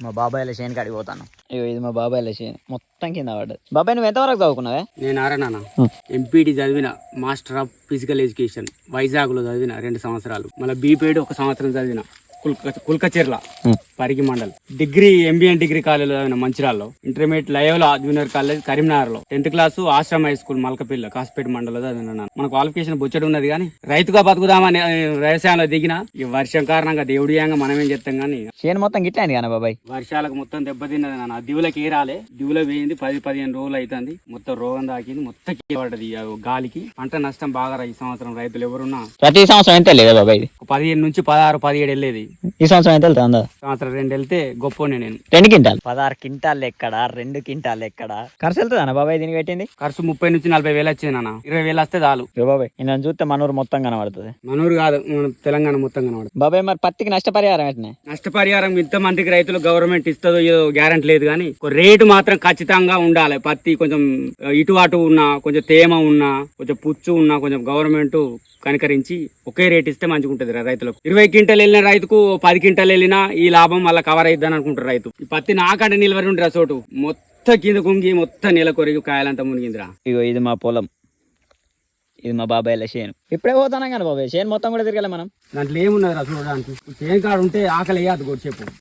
మా బాబాయ్ల చేను కాడికి పోతాను. ఇగో ఇది మా బాబాయ్ల చేను మొత్తం కింద పడ్డది. బాబాయ్ నువ్వు ఎంతవరకు చదువుకున్నావే? నేను ఆరానా ఎంపీటీ చదివిన, మాస్టర్ ఆఫ్ ఫిజికల్ ఎడ్యుకేషన్ వైజాగ్లో చదివిన 2 సంవత్సరాలు. మళ్ళీ బీపీఎడ్ 1 సంవత్సరం చదివిన Kulkacherla Parigi mandal. Degree MBN degree కాలేజ్లో చదివిన మంచిర్యాలలో. ఇంటర్మీడియట్ లయోలా జూనియర్ కాలేజ్ కరీంనగర్లో. 10th క్లాస్ ఆశ్రమ హై స్కూల్ మల్కపిల్ల కాసిపేట మండలంలో చదివిన. మన క్వాలిఫికేషన్ బొచ్చడి ఉన్నది కానీ రైతుగా బతుకుదామని వ్యవసాయంలో దిగిన. ఈ వర్షం కారణంగా దేవుడియంగా మనమేం చెప్తాం కానీ చేను మొత్తం గిట్లయింది కానీ బాబాయ్. వర్షాలకు మొత్తం దెబ్బతిన్నది నాన్న. దివులకి ఏ రాలే, దివులో వేయింది 10-15 రోజులు అవుతుంది. మొత్తం రోగం తాకింది, మొత్తం పడ్డది గాలికి. పంట నష్టం బాగా ఈ సంవత్సరం. రైతులు ఎవరున్నా ప్రతి సంవత్సరం ఎంత లేదా బాబాయ్? 15 నుంచి 16-17 వెళ్ళేది. ఈ సంవత్సరం ఎంత వెళ్తా? సంవత్సరం 2 వెళ్తే గొప్పనే. నేను 2 క్వింటాల్ 16 క్వింటాల్ ఎక్కడ, 2 క్వింటాల్ ఎక్కడ ఖర్చు వెళ్తుందా బాబాయ్ దీనికి పెట్టింది? ఖర్చు 30 నుంచి 40 వేలు వచ్చింది నాన్న. 20 వేలు వస్తే చాలు బాబాయ్. ఇలా చూస్తే మనూరు మొత్తం కనబడుతుంది. మనూరు కాదు, మన తెలంగాణ మొత్తం కనబడుతుంది బాబాయ్. మరి పత్తికి నష్టపరిహారం ఎట్నే? నష్టపరిహారం ఇంతమందికి రైతులు గవర్నమెంట్ ఇస్తుందో గ్యారంటీ లేదు కానీ రేటు మాత్రం ఖచ్చితంగా ఉండాలి. పత్తి కొంచెం ఇటు అటు ఉన్నా, కొంచెం తేమ ఉన్నా, కొంచెం పుచ్చు ఉన్నా, కొంచెం గవర్నమెంట్ కనికరించి ఒకే రేట్ ఇస్తే మంచిగా ఉంటుంది రైతులకు. 20 క్వింటాల్ వెళ్ళిన రైతుకు 10 క్వింటాల్ వెళ్ళినా ఈ లాభం మళ్ళీ కవర్ అయిద్దని అనుకుంటారు రైతు. ఈ పత్తి నాకంటే నిలబడి ఉండిరా చోటు మొత్తం కింద కుంగి మొత్తం నెల కొరిగి కాయలంతా మునిగిందిరా. ఇగో ఇది మా పొలం, ఇది మా బాబాయ్ల చేను. ఇప్పుడే పోతానా కానీ బాబాయ్ చేను మొత్తం కూడా తిరగలే మనం. దాంట్లో ఏమున్నది రా చూడడానికి. చేను కాడ ఉంటే ఆకలి వేయద్దు కూడా చెప్పు.